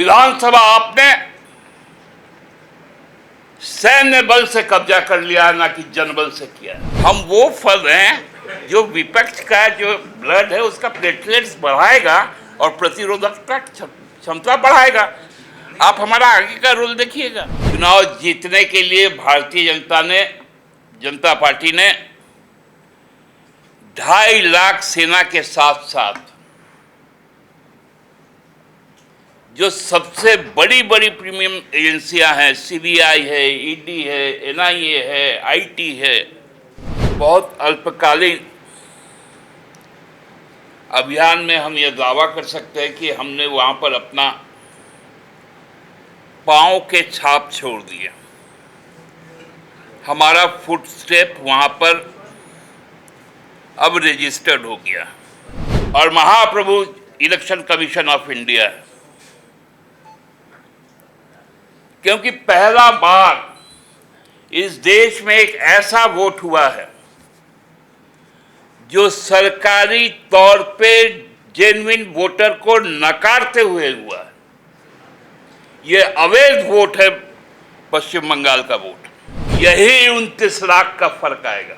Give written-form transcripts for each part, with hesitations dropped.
विधानसभा आपने सैन्य बल से कब्जा कर लिया, ना कि जनबल से किया। हम वो फल हैं जो विपक्ष का जो ब्लड है उसका प्लेटलेट्स बढ़ाएगा और प्रतिरोधकता क्षमता बढ़ाएगा। आप हमारा आगे का रोल देखिएगा। चुनाव जीतने के लिए भारतीय जनता पार्टी ने 2.5 लाख सेना के साथ साथ जो सबसे बड़ी प्रीमियम एजेंसियां हैं, सीबीआई है, ईडी है, एनआईए है, आईटी है, बहुत अल्पकालीन अभियान में हम यह दावा कर सकते हैं कि हमने वहां पर अपना पांव के छाप छोड़ दिए। हमारा फुटस्टेप वहां पर अब रजिस्टर्ड हो गया और महाप्रभु इलेक्शन कमीशन ऑफ इंडिया है, क्योंकि पहला बार इस देश में एक ऐसा वोट हुआ है जो सरकारी तौर पे जेन्युइन वोटर को नकारते हुए हुआ है। यह अवैध वोट है, पश्चिम बंगाल का वोट। यही 29 लाख का फर्क आएगा।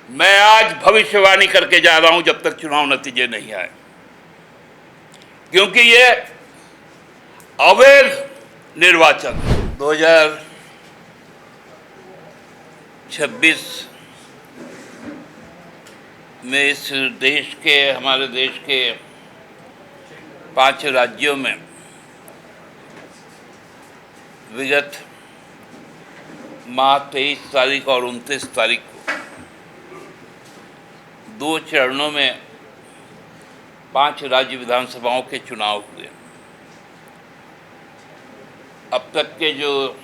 मैं आज भविष्यवाणी करके जा रहा हूं जब तक चुनाव नतीजे नहीं आए, क्योंकि ये अवैध निर्वाचन 2026 में इस देश के, हमारे देश के 5 राज्यों में विगत माह 23 तारीख और 29 तारीख को 2 चरणों में 5 राज्य विधानसभाओं के चुनाव हुए। अब तक के जो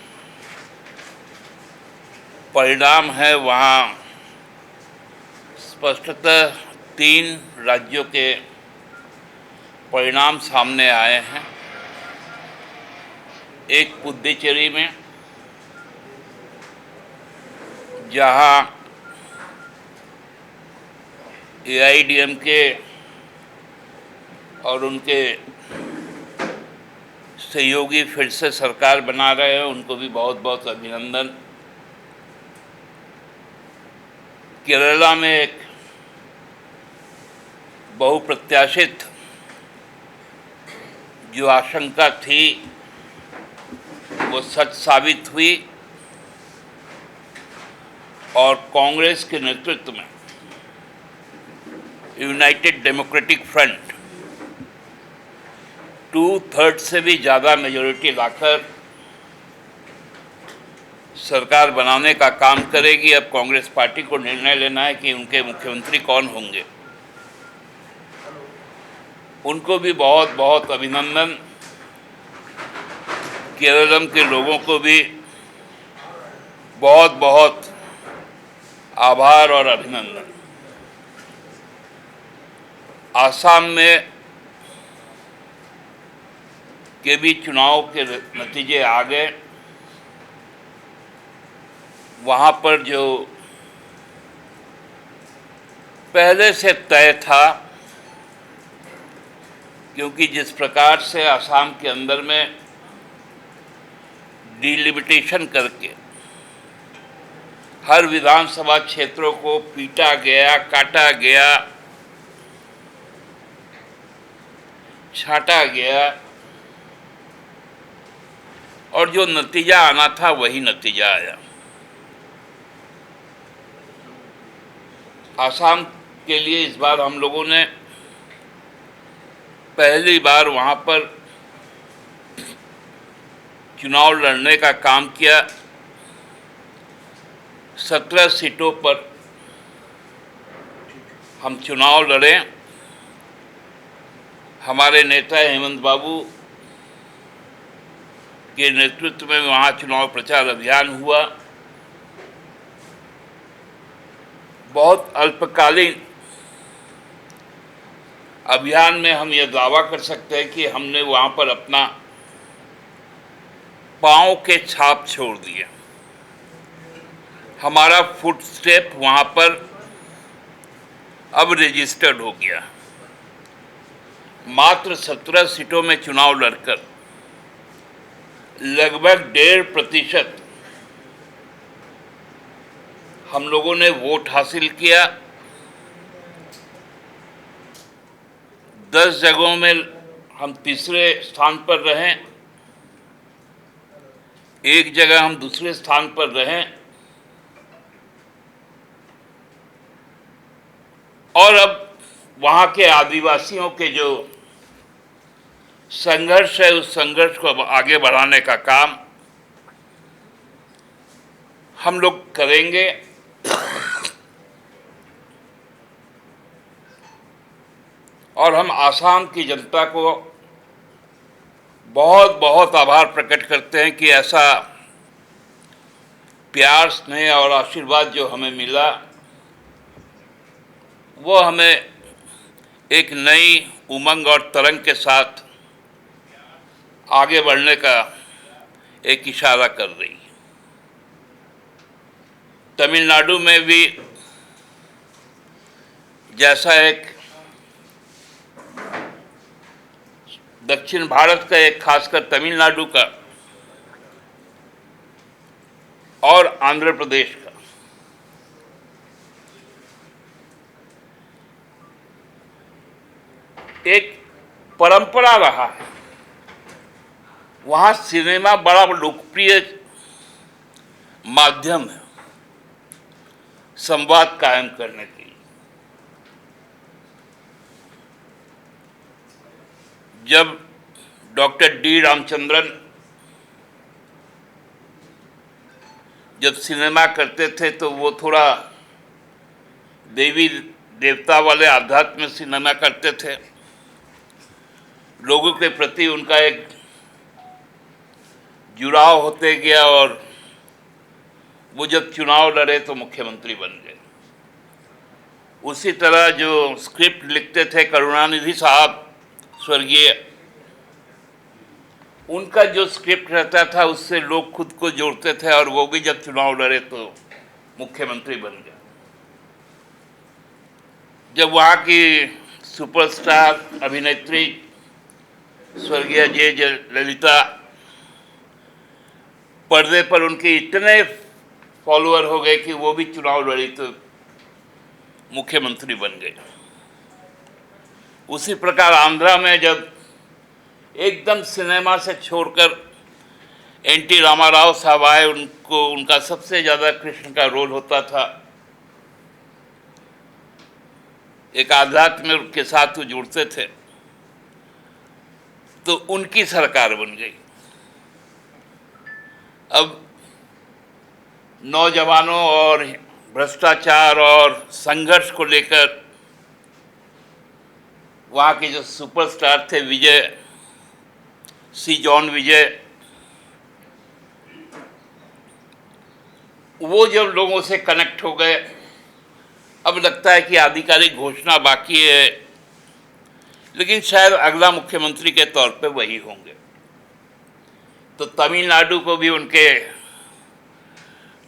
परिणाम है वहाँ स्पष्टतः 3 राज्यों के परिणाम सामने आए हैं। एक पुडुचेरी में, जहाँ एआईएडीएमके और उनके सहयोगी फिर से सरकार बना रहे हैं, उनको भी बहुत बहुत अभिनंदन। केरला में एक बहुप्रत्याशित जो आशंका थी वो सच साबित हुई और कांग्रेस के नेतृत्व में यूनाइटेड डेमोक्रेटिक फ्रंट 2/3 से भी ज़्यादा मेजॉरिटी लाकर सरकार बनाने का काम करेगी। अब कांग्रेस पार्टी को निर्णय लेना है कि उनके मुख्यमंत्री कौन होंगे। उनको भी बहुत बहुत अभिनंदन। केरल के लोगों को भी बहुत बहुत आभार और अभिनंदन। आसाम में के भी चुनाव के नतीजे आ गए। वहाँ पर जो पहले से तय था, क्योंकि जिस प्रकार से आसाम के अंदर में डिलिमिटेशन करके हर विधानसभा क्षेत्रों को पीटा गया, काटा गया, छांटा गया और जो नतीजा आना था वही नतीजा आया। आसाम के लिए इस बार हम लोगों ने पहली बार वहाँ पर चुनाव लड़ने का काम किया। 17 सीटों पर हम चुनाव लड़े। हमारे नेता हेमंत बाबू के नेतृत्व में वहाँ चुनाव प्रचार अभियान हुआ। बहुत अल्पकालीन अभियान में हम यह दावा कर सकते हैं कि हमने वहाँ पर अपना पांव के छाप छोड़ दिए। हमारा फुटस्टेप वहाँ पर अब रजिस्टर्ड हो गया मात्र 17 सीटों में चुनाव लड़कर लगभग 1.5% हम लोगों ने वोट हासिल किया। 10 जगहों में हम तीसरे स्थान पर रहे, एक जगह हम दूसरे स्थान पर रहे, और अब वहाँ के आदिवासियों के जो संघर्ष है उस संघर्ष को अब आगे बढ़ाने का काम हम लोग करेंगे। और हम आसाम की जनता को बहुत बहुत आभार प्रकट करते हैं कि ऐसा प्यार, स्नेह और आशीर्वाद जो हमें मिला वो हमें एक नई उमंग और तरंग के साथ आगे बढ़ने का एक इशारा कर रही है। तमिलनाडु में भी जैसा एक दक्षिण भारत का, एक खासकर तमिलनाडु का और आंध्र प्रदेश का एक परंपरा रहा है, वहाँ सिनेमा बड़ा लोकप्रिय माध्यम है संवाद कायम करने के लिए। जब डॉक्टर डी रामचंद्रन जब सिनेमा करते थे तो वो थोड़ा देवी देवता वाले आध्यात्म में सिनेमा करते थे। लोगों के प्रति उनका एक जुड़ाव होते गया और वो जब चुनाव लड़े तो मुख्यमंत्री बन गए। उसी तरह जो स्क्रिप्ट लिखते थे करुणानिधि साहब स्वर्गीय, उनका जो स्क्रिप्ट रहता था उससे लोग खुद को जोड़ते थे और वो भी जब चुनाव लड़े तो मुख्यमंत्री बन गए। जब वहाँ की सुपरस्टार अभिनेत्री स्वर्गीय जे ललिता, पर्दे पर उनके इतने फॉलोअर हो गए कि वो भी चुनाव लड़ी तो मुख्यमंत्री बन गए। उसी प्रकार आंध्रा में जब एकदम सिनेमा से छोड़कर एनटी रामाराव साहब आए, उनको उनका सबसे ज़्यादा कृष्ण का रोल होता था, एक आध्यात्म के साथ वो जुड़ते थे, तो उनकी सरकार बन गई। अब नौजवानों और भ्रष्टाचार और संघर्ष को लेकर वहाँ के जो सुपरस्टार थे जॉन विजय, वो जब लोगों से कनेक्ट हो गए, अब लगता है कि आधिकारिक घोषणा बाकी है, लेकिन शायद अगला मुख्यमंत्री के तौर पे वही होंगे। तो तमिलनाडु को भी उनके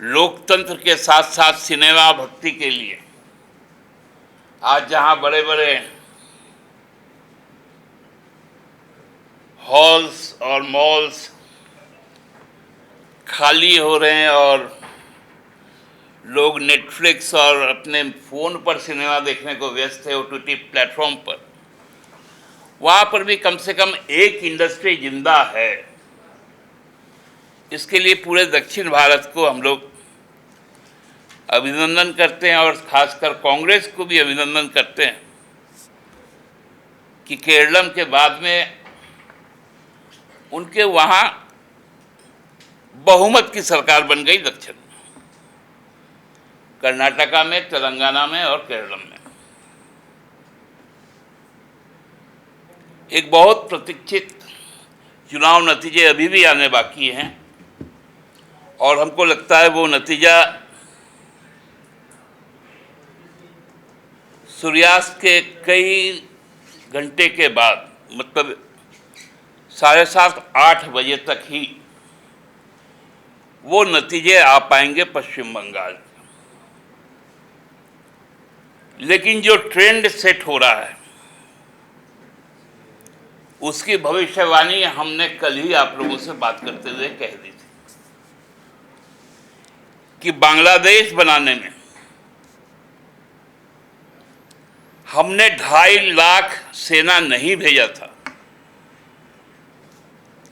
लोकतंत्र के साथ साथ सिनेमा भक्ति के लिए आज जहां बड़े बड़े हॉल्स और मॉल्स खाली हो रहे हैं और लोग नेटफ्लिक्स और अपने फ़ोन पर सिनेमा देखने को व्यस्त है ओटीटी प्लेटफॉर्म पर, वहाँ पर भी कम से कम एक इंडस्ट्री जिंदा है। इसके लिए पूरे दक्षिण भारत को हम लोग अभिनंदन करते हैं और खासकर कांग्रेस को भी अभिनंदन करते हैं कि केरलम के बाद में उनके वहाँ बहुमत की सरकार बन गई दक्षिण, कर्नाटका में, तेलंगाना में और केरल में। एक बहुत प्रतीक्षित चुनाव नतीजे अभी भी आने बाकी हैं और हमको लगता है वो नतीजा सूर्यास्त के कई घंटे के बाद, मतलब 7:30-8 बजे तक ही वो नतीजे आ पाएंगे पश्चिम बंगाल। लेकिन जो ट्रेंड सेट हो रहा है उसकी भविष्यवाणी हमने कल ही आप लोगों से बात करते हुए कह दी थी कि बांग्लादेश बनाने में हमने 2.5 लाख सेना नहीं भेजा था,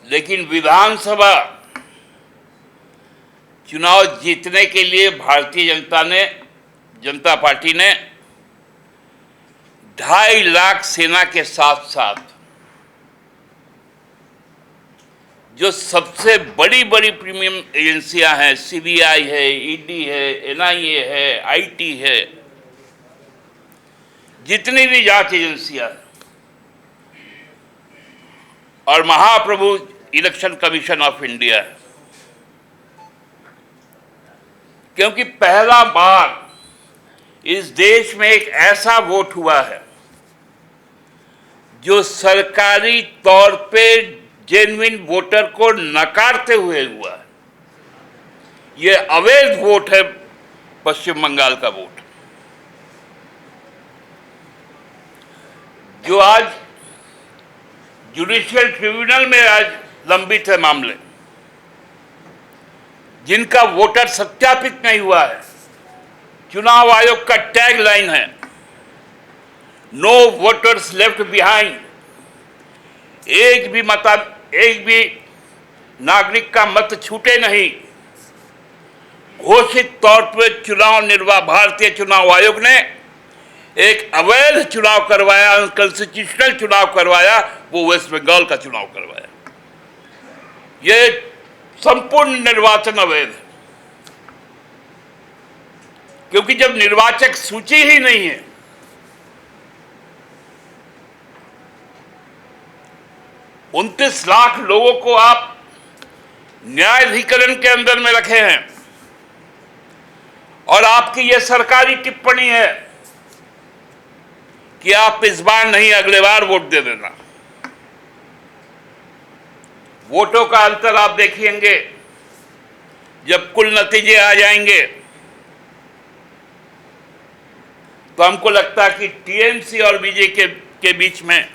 लेकिन विधानसभा चुनाव जीतने के लिए भारतीय जनता पार्टी ने 2.5 लाख सेना के साथ साथ जो सबसे बड़ी बड़ी प्रीमियम एजेंसियां हैं, सीबीआई है, ईडी है, एनआईए है, आईटी है, जितनी भी जांच एजेंसियां हैं, और महाप्रभु इलेक्शन कमीशन ऑफ इंडिया है, क्योंकि पहला बार इस देश में एक ऐसा वोट हुआ है जो सरकारी तौर पे जेन्युइन वोटर को नकारते हुए हुआ है। ये अवैध वोट है, पश्चिम बंगाल का वोट, जो आज जुडिशियल ट्रिब्यूनल में आज लंबित है मामले, जिनका वोटर सत्यापित नहीं हुआ है। चुनाव आयोग का टैग लाइन है, नो वोटर्स लेफ्ट बिहाइंड। एक भी नागरिक का मत छूटे नहीं। घोषित तौर पर भारतीय चुनाव आयोग ने एक अवैध चुनाव करवाया, अनकॉन्स्टिट्यूशनल चुनाव करवाया, वो वेस्ट बंगाल का चुनाव करवाया। ये संपूर्ण निर्वाचन अवैध है, क्योंकि जब निर्वाचक सूची ही नहीं है, 29 लाख लोगों को आप न्यायाधिकरण के अंदर में रखे हैं, और आपकी यह सरकारी टिप्पणी है कि आप इस बार नहीं अगले बार वोट दे देना। वोटों का अंतर आप देखिएंगे जब कुल नतीजे आ जाएंगे, तो हमको लगता है कि टीएमसी और बीजेपी के बीच में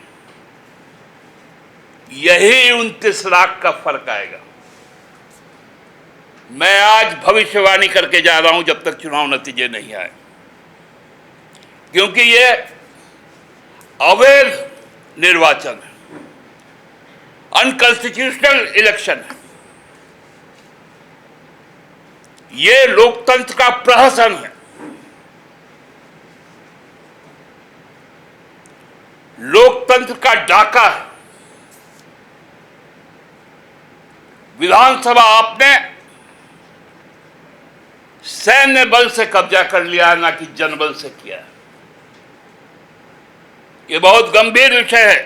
यही 29 लाख का फर्क आएगा। मैं आज भविष्यवाणी करके जा रहा हूं जब तक चुनाव नतीजे नहीं आए, क्योंकि ये अवैध निर्वाचन है, अनकॉन्स्टिट्यूशनल इलेक्शन है, ये लोकतंत्र का प्रहसन है। लोकतंत्र का डाका है। विधानसभा आपने सैन्य बल से कब्जा कर लिया है, ना कि जनबल से किया है। ये बहुत गंभीर विषय है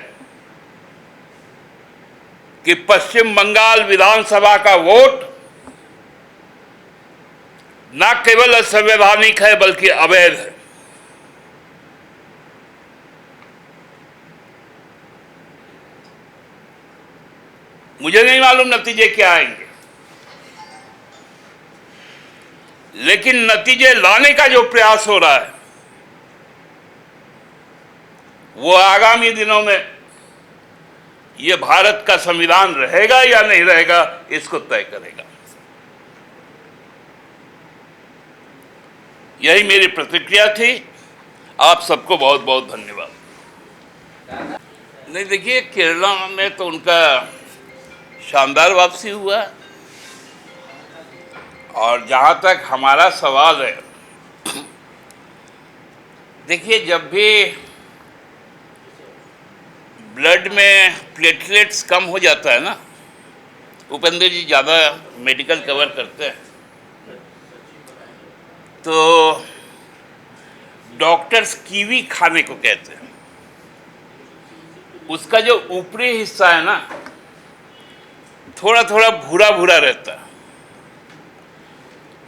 कि पश्चिम बंगाल विधानसभा का वोट न केवल असंवैधानिक है बल्कि अवैध है। मुझे नहीं मालूम नतीजे क्या आएंगे, लेकिन नतीजे लाने का जो प्रयास हो रहा है वो आगामी दिनों में ये भारत का संविधान रहेगा या नहीं रहेगा, इसको तय करेगा। यही मेरी प्रतिक्रिया थी। आप सबको बहुत बहुत धन्यवाद। नहीं, देखिए, केरला में तो उनका शानदार वापसी हुआ, और जहां तक हमारा सवाल है, देखिए, जब भी ब्लड में प्लेटलेट्स कम हो जाता है ना, उपेंद्र जी ज़्यादा मेडिकल कवर करते हैं, तो डॉक्टर्स कीवी खाने को कहते हैं। उसका जो ऊपरी हिस्सा है ना, थोड़ा थोड़ा भूरा भूरा रहता है,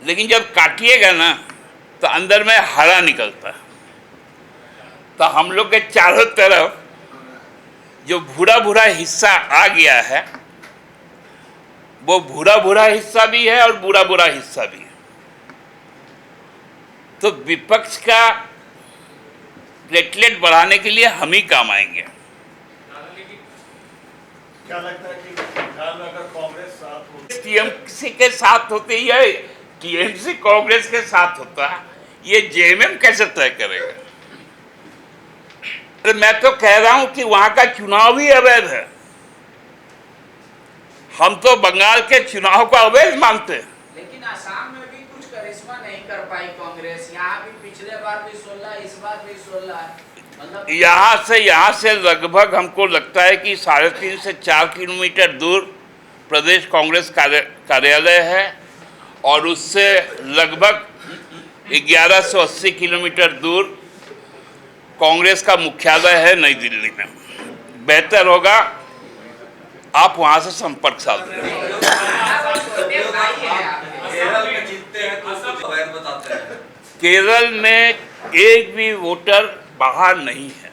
लेकिन जब काटिएगा ना तो अंदर में हरा निकलता है। तो हम लोग के चारों तरफ जो भूरा भूरा हिस्सा आ गया है, वो भूरा भूरा हिस्सा भी है और बुरा बुरा हिस्सा भी है। तो विपक्ष का प्लेटलेट बढ़ाने के लिए हम ही काम आएंगे। क्या लगता है कि बिहार में अगर कांग्रेस साथ हो, टीएमसी के साथ होते या टीएमसी कांग्रेस के साथ होता, ये जेएमएम कैसे तय करेगा? अरे मैं तो कह रहा हूं कि वहां का चुनाव ही अवैध है। हम तो बंगाल के चुनाव को अवैध मानते हैं। लेकिन आसाम में भी कुछ करिश्मा नहीं कर पाई कांग्रेस। यहाँ भी पिछले बार भी 16, इस बार भी 16, मतलब यहाँ से लगभग हमको लगता है कि 3.5 से 4 किलोमीटर दूर प्रदेश कांग्रेस कार्यालय है और उससे लगभग 1180 किलोमीटर दूर कांग्रेस का मुख्यालय है नई दिल्ली में। बेहतर होगा आप वहां से संपर्क साधें। छोटे भाई हैं आपके। केरल में जीतते हैं तो कुछ अवैध बताते हैं। केरल में एक भी वोटर बाहर नहीं है।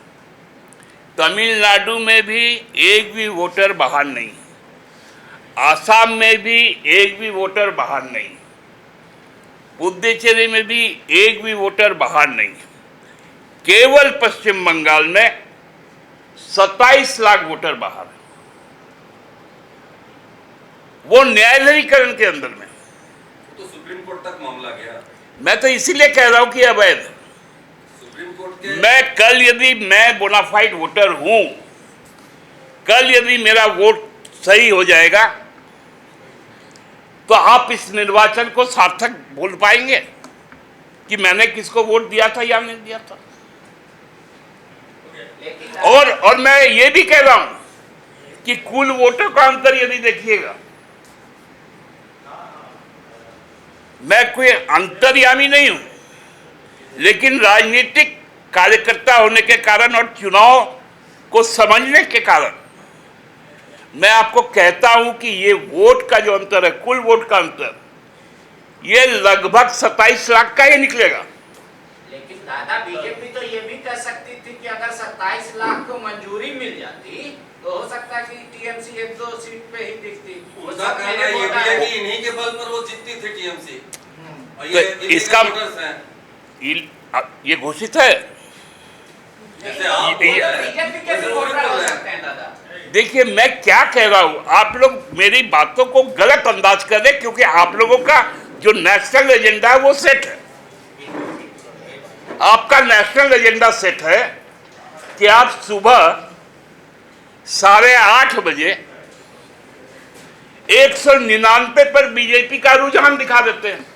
तमिलनाडु में भी एक भी वोटर बाहर नहीं है। आसाम में भी एक भी वोटर बाहर नहीं है। पुडुचेरी में भी एक भी वोटर बाहर नहीं है। केवल पश्चिम बंगाल में 27 लाख वोटर बाहर है, वो न्यायालयीकरण के अंदर में। तो सुप्रीम कोर्ट तक मामला गया। मैं तो इसीलिए कह रहा हूं कि अवैध है। सुप्रीम कोर्ट के मैं कल यदि मैं बोनाफाइड वोटर हूं, कल यदि मेरा वोट सही हो जाएगा तो आप इस निर्वाचन को सार्थक बोल पाएंगे कि मैंने किसको वोट दिया था या नहीं दिया था। लेकिन और मैं ये भी कह रहा हूं कि कुल वोटर का अंतर यदि देखिएगा, मैं कोई अंतर्यामी नहीं हूं, लेकिन राजनीतिक कार्यकर्ता होने के कारण और चुनाव को समझने के कारण मैं आपको कहता हूं कि ये वोट का जो अंतर है, कुल वोट का अंतर, ये लगभग 27 लाख का ही निकलेगा। लेकिन दादा बीजेपी तो ये भी कह सकती थी कि अगर 27 लाख को मंजूरी मिल जाती तो हो सकता है कि टीएमसी 1-2 सीट पे ही दिखती। उनका कहना ये भी है कि इन्हीं के बल पर वो जीतती थी टीएमसी। और तो ये इसका वोटर्स हैं। ये घोषित है। जैसे आप बीजेपी के भी वोटर हो सकते हैं दादा। देखिए मैं क्या कह रहा हूं, आप लोग मेरी बातों को गलत अंदाज कर रहे, क्योंकि आप लोगों का जो नेशनल एजेंडा है वो सेट है। आपका नेशनल एजेंडा सेट है कि आप सुबह 8:30 बजे 199 पर बीजेपी का रुझान दिखा देते हैं।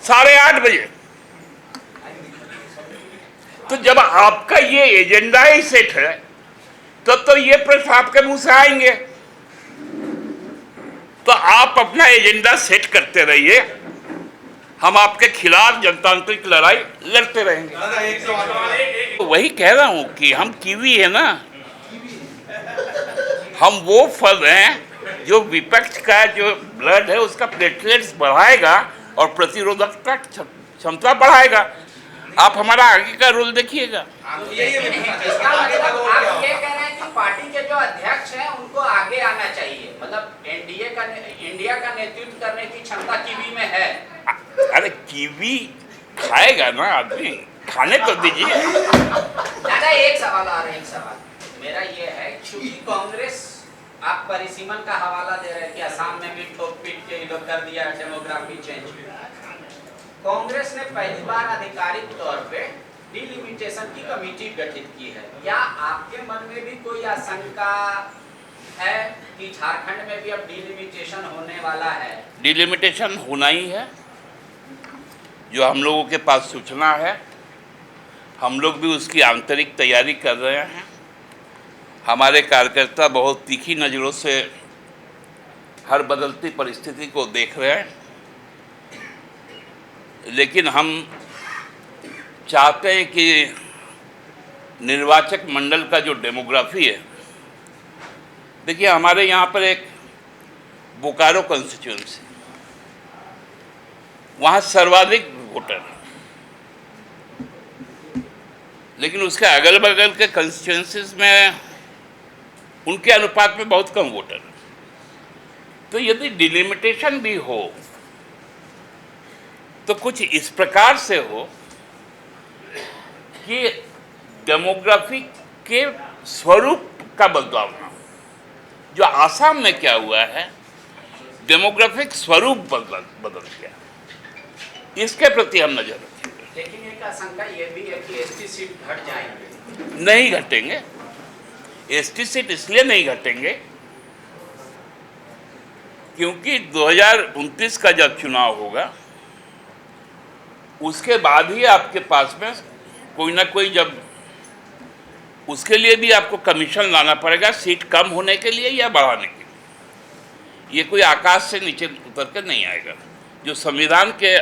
8:30 बजे। तो जब आपका ये एजेंडा ही सेट है तो ये प्रश्न आपके मुंह से आएंगे। तो आप अपना एजेंडा सेट करते रहिए, हम आपके खिलाफ जनतांत्रिक लड़ाई लड़ते रहेंगे। तो वही कह रहा हूं कि हम कीवी है ना, हम वो फल हैं जो विपक्ष का जो ब्लड है उसका प्लेटलेट्स बढ़ाएगा और प्रतिरोधक क्षमता बढ़ाएगा। आप हमारा आगे का रोल देखिएगा। इसका मतलब आप ये कह रहे हैं कि पार्टी के जो अध्यक्ष हैं उनको आगे आना चाहिए, मतलब इंडिया का नेतृत्व करने की क्षमता कीवी में है। अरे कीवी खाएगा ना आदमी, खाने तो दीजिए। दादा एक सवाल मेरा ये है, क्योंकि कांग्रेस आप परिसीमन का हवाला दे रहे हैं कि असम में भी ठोक पीट के लोग कर दिया डेमोग्राफी चेंज। कांग्रेस ने पहली बार आधिकारिक तौर पे डिलिमिटेशन की कमेटी गठित की है। क्या आपके मन में भी कोई आशंका है कि झारखंड में भी अब डिलिमिटेशन होने वाला है? डिलिमिटेशन होना ही है, जो हम लोगों के पास सूचना है। हम लोग भी उसकी आंतरिक तैयारी कर रहे हैं। हमारे कार्यकर्ता बहुत तीखी नज़रों से हर बदलती परिस्थिति को देख रहे हैं, लेकिन हम चाहते हैं कि निर्वाचक मंडल का जो डेमोग्राफी है, देखिए हमारे यहाँ पर एक बोकारो कॉन्स्टिट्यूएंसी, वहाँ सर्वाधिक वोटर हैं, लेकिन उसके अगल बगल के कॉन्स्टिट्यूएंसीज में उनके अनुपात में बहुत कम वोटर हैं। तो यदि डिलिमिटेशन भी हो तो कुछ इस प्रकार से हो कि डेमोग्राफी के स्वरूप का बदलाव ना हो। जो आसाम में क्या हुआ है, डेमोग्राफिक स्वरूप बदल गया, इसके प्रति हम नजर रखेंगे। लेकिन एक आशंका ये भी है कि एसटी सीट घट जाएंगे। नहीं घटेंगे। एसटी सीट इसलिए नहीं घटेंगे क्योंकि 2029 का जब चुनाव होगा उसके बाद ही आपके पास में कोई ना कोई, जब उसके लिए भी आपको कमीशन लाना पड़ेगा सीट कम होने के लिए या बढ़ाने के लिए। ये कोई आकाश से नीचे उतर कर नहीं आएगा। जो संविधान के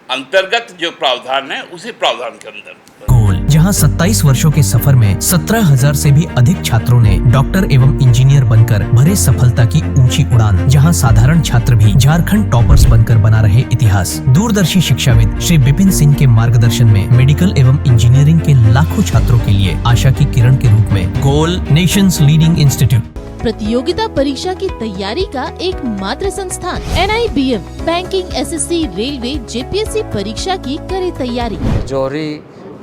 अंतर्गत जो प्रावधान है उसी प्रावधान के अंदर। गोल, जहां 27 वर्षों के सफर में 17,000 से भी अधिक छात्रों ने डॉक्टर एवं इंजीनियर बनकर भरे सफलता की ऊंची उड़ान, जहां साधारण छात्र भी झारखंड टॉपर्स बनकर बना रहे इतिहास। दूरदर्शी शिक्षाविद श्री विपिन सिंह के मार्गदर्शन में मेडिकल एवं इंजीनियरिंग के लाखों छात्रों के लिए आशा की किरण के रूप में गोल, नेशंस लीडिंग इंस्टीट्यूट। प्रतियोगिता परीक्षा की तैयारी का एकमात्र संस्थान NIBM banking, SSC, railway, JPSC परीक्षा की करे तैयारी। जौहरी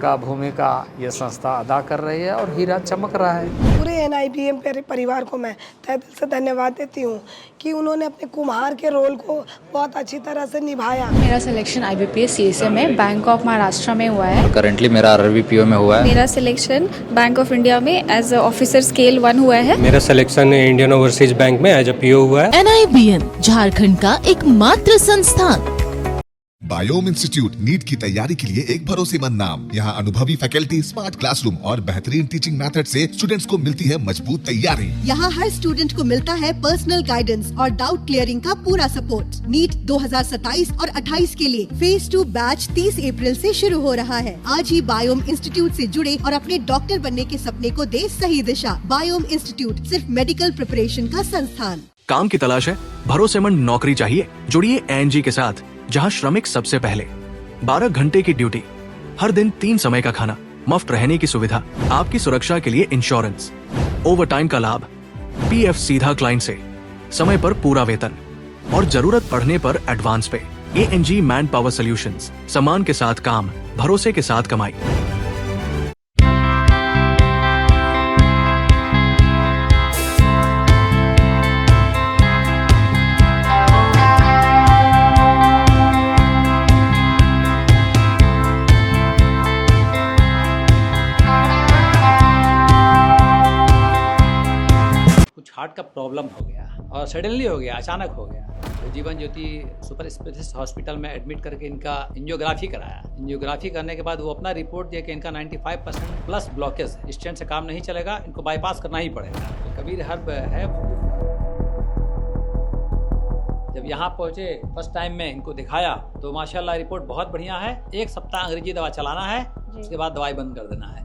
का भूमिका ये संस्था अदा कर रही है और हीरा चमक रहा है। पूरे NIBM परिवार को मैं तहे दिल से धन्यवाद देती हूँ कि उन्होंने अपने कुम्हार के रोल को बहुत अच्छी तरह से निभाया। मेरा सिलेक्शन IBPS CSA में बैंक ऑफ महाराष्ट्र में हुआ है। करंटली मेरा RRBPO में हुआ है। मेरा सिलेक्शन बैंक ऑफ इंडिया में एज ऑफिसर स्केल 1 हुआ है। मेरा सिलेक्शन इंडियन ओवरसीज बैंक में एज PO हुआ है। NIBM झारखंड का एकमात्र संस्थान। बायोम इंस्टीट्यूट नीट की तैयारी के लिए एक भरोसेमंद नाम। यहाँ अनुभवी फैकल्टी, स्मार्ट क्लासरूम और बेहतरीन टीचिंग मेथड से स्टूडेंट्स को मिलती है मजबूत तैयारी। यहाँ हर स्टूडेंट को मिलता है पर्सनल गाइडेंस और डाउट क्लियरिंग का पूरा सपोर्ट। नीट 2027 और 28 के लिए फेज 2 बैच 30 अप्रैल से शुरू हो रहा है। आज ही बायोम इंस्टीट्यूट से जुड़े और अपने डॉक्टर बनने के सपने को दे सही दिशा। बायोम इंस्टीट्यूट सिर्फ मेडिकल प्रिपरेशन का संस्थान। काम की तलाश है, भरोसेमंद नौकरी चाहिए, जुड़िए ANG के साथ, जहां श्रमिक सबसे पहले। 12 घंटे की ड्यूटी, हर दिन 3 समय का खाना, मुफ्त रहने की सुविधा, आपकी सुरक्षा के लिए इंश्योरेंस, ओवर टाइम का लाभ, PF सीधा क्लाइंट से, समय पर पूरा वेतन और जरूरत पड़ने पर एडवांस पे। ANG मैन पावर सॉल्यूशंस, सम्मान के साथ काम, भरोसे के साथ कमाई। हार्ट का प्रॉब्लम हो गया और सडनली हो गया, अचानक हो गया। तो Jeevan Jyoti super specialist hospital में एडमिट करके इनका एंजियोग्राफी कराया। एंजियोग्राफी करने के बाद वो अपना रिपोर्ट दिया कि इनका 95% प्लस ब्लॉकेज, स्टेंट से काम नहीं चलेगा, इनको बाईपास करना ही पड़ेगा। तो कबीर हर्ब है। जब यहाँ पहुँचे फर्स्ट टाइम में इनको दिखाया तो माशाल्लाह रिपोर्ट बहुत बढ़िया है। 1 सप्ताह अंग्रेजी दवा चलाना है, उसके बाद दवाई बंद कर देना है।